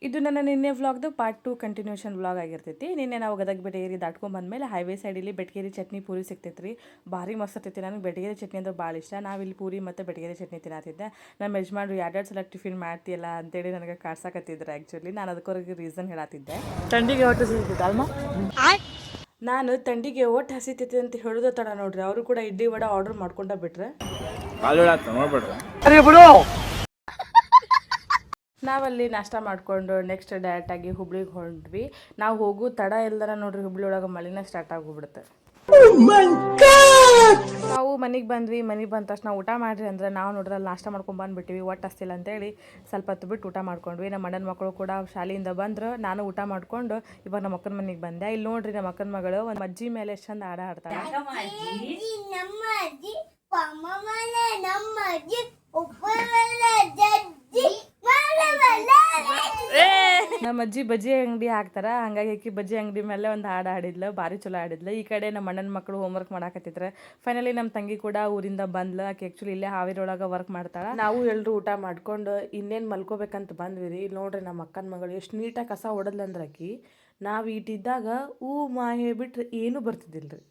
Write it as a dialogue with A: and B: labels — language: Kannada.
A: ಇದು ನನ್ನ ನಿನ್ನೆ ವ್ಲಾಗ್ದು ಪಾರ್ಟ್ 2 ಕಂಟಿನ್ಯೂಷನ್ ವ್ಲಾಗ್ ಆಗಿರ್ತೈತಿ. ನಿನ್ನೆ ನಾವು ಗದಗ ಬೆಟಗೇರಿ ದಾಟ್ಕೊಂಡ್ ಬಂದಮೇಲೆ ಹೈವೇ ಸೈಡಲ್ಲಿ ಬೆಟಗೇರಿ ಚಟ್ನಿ ಪೂರಿ ಸಿಗ್ತೈತೆ ರೀ. ಭಾರಿ ಮಸ್ತ್ ಇರ್ತೈತಿ. ನನಗೆ ಬೆಟಗೇರಿ ಚಟ್ನಿ ಅಂದ್ರೆ ಭಾಳ ಇಷ್ಟ. ನಾವಿಲ್ಲಿ ಪೂರಿ ಮತ್ತು ಬೆಟಗೇರಿ ಚಟ್ನಿ ತಿನ್ನತ್ತಿದ್ದೆ. ನಮ್ಮ ಯಜಮಾನ್ರು ಎರಡೆರಡು ಸಲ ಟಿಫಿನ್ ಮಾಡ್ತಿಯಲ್ಲ ಅಂತೇಳಿ ನನಗೆ ಕಾಡ್ಸಾಕತ್ತಿದ್ರು. ಆ್ಯಕ್ಚುಲಿ ನಾನು ಅದಕ್ಕೋರಿಗೆ ರೀಸನ್ ಹೇಳತ್ತಿದ್ದೆ. ತಂಡಿಗೆ ಹೊಟ್ಟೆ ಸಿಗ್ತೈತೆ ಅಲ್ಮ. ನಾನು ತಂಡಿಗೆ ಒಟ್ಟು ಹಸಿತೈತಿ ಅಂತ ಹೇಳೋದು ತಡ ನೋಡ್ರಿ. ಅವರು ಕೂಡ ಇಡ್ಲಿ ವಡೆ ಆರ್ಡರ್ ಮಾಡ್ಕೊಂಡ ಬಿಟ್ರೆ ನಾವಲ್ಲಿ ನಾಷ್ಟ ಮಾಡಿಕೊಂಡು ನೆಕ್ಸ್ಟ್ ಡೈರೆಕ್ಟಾಗಿ ಹುಬ್ಳಿಗೆ ಹೊಂಟ್ವಿ. ನಾವು ಹೋಗು ತಡ ಇಲ್ದಾರ ನೋಡ್ರಿ, ಹುಬ್ಳಿ ಒಳಗೆ ಮಳಿನ ಸ್ಟಾರ್ಟ್ ಆಗೋಗ್ಬಿಡುತ್ತೆ. ನಾವು ಮನೆಗೆ ಬಂದ್ವಿ. ಮನೆಗೆ ಬಂದ ತಕ್ಷಣ ಊಟ ಮಾಡ್ರಿ ಅಂದ್ರೆ ನಾವು ನೋಡ್ರಿ ಅಲ್ಲಿ ನಾಷ್ಟ ಮಾಡ್ಕೊಂಡು ಬಂದುಬಿಟ್ಟಿವಿ. ಒಟ್ಟು ಹಸ್ತಿಲ್ಲ ಅಂತೇಳಿ ಸ್ವಲ್ಪ ಹೊತ್ತು ಬಿಟ್ಟು ಊಟ ಮಾಡ್ಕೊಂಡ್ವಿ. ನಮ್ಮ ಅಣ್ಣನ ಮಕ್ಕಳು ಕೂಡ ಶಾಲೆಯಿಂದ ಬಂದ್ರು. ನಾನು ಊಟ ಮಾಡ್ಕೊಂಡು ಇವಾಗ ನಮ್ಮ ಅಕ್ಕನ ಮನೆಗೆ ಬಂದೆ. ಇಲ್ಲಿ ನೋಡ್ರಿ ನಮ್ಮ ಅಕ್ಕನ ಮಗಳು ಒಂದು ಅಜ್ಜಿ ಮೇಲೆ ಎಷ್ಟು ಚಂದ ಆಡ್ತಾಳೆ. ನಮ್ಮ ಅಜ್ಜಿ ಬಜ್ಜಿ ಅಂಗಡಿ ಹಾಕ್ತಾರ, ಹಂಗಾಗಿ ಆಕಿ ಬಜ್ಜಿ ಅಂಗಡಿ ಮೇಲೆ ಒಂದು ಹಾಡು ಹಾಡಿದ್ಲು. ಭಾರಿ ಚಲೋ ಹಾಡಿದ್ಲು. ಈ ಕಡೆ ನಮ್ಮ ಅಣ್ಣನ ಮಕ್ಕಳು ಹೋಮ್ವರ್ಕ್ ಮಾಡಾಕತ್ತಿದ್ರು. ಫೈನಲಿ ನಮ್ಮ ತಂಗಿ ಕೂಡ ಊರಿಂದ ಬಂದ್ಲು. ಆಕೆ ಆ್ಯಕ್ಚುಲಿ ಇಲ್ಲೇ ಹಾವೇರಿ ಒಳಗೆ ವರ್ಕ್ ಮಾಡ್ತಾಳೆ. ನಾವು ಎಲ್ಲರೂ ಊಟ ಮಾಡ್ಕೊಂಡು ಇನ್ನೇನು ಮಲ್ಕೋಬೇಕಂತ ಬಂದ್ವಿ ರೀ. ಇಲ್ಲಿ ನೋಡ್ರಿ ನಮ್ಮ ಅಕ್ಕನ ಮಗಳು ಎಷ್ಟು ನೀಟಾಗಿ ಕಸ ಹೊಡೆದ್ಲಂದ್ರೆ ಆಕಿ ನಾವು ಇಟ್ಟಿದ್ದಾಗ ಮಾಹೆ ಬಿಟ್ರೆ ಏನೂ ಬರ್ತಿದ್ದಿಲ್ಲ ರೀ.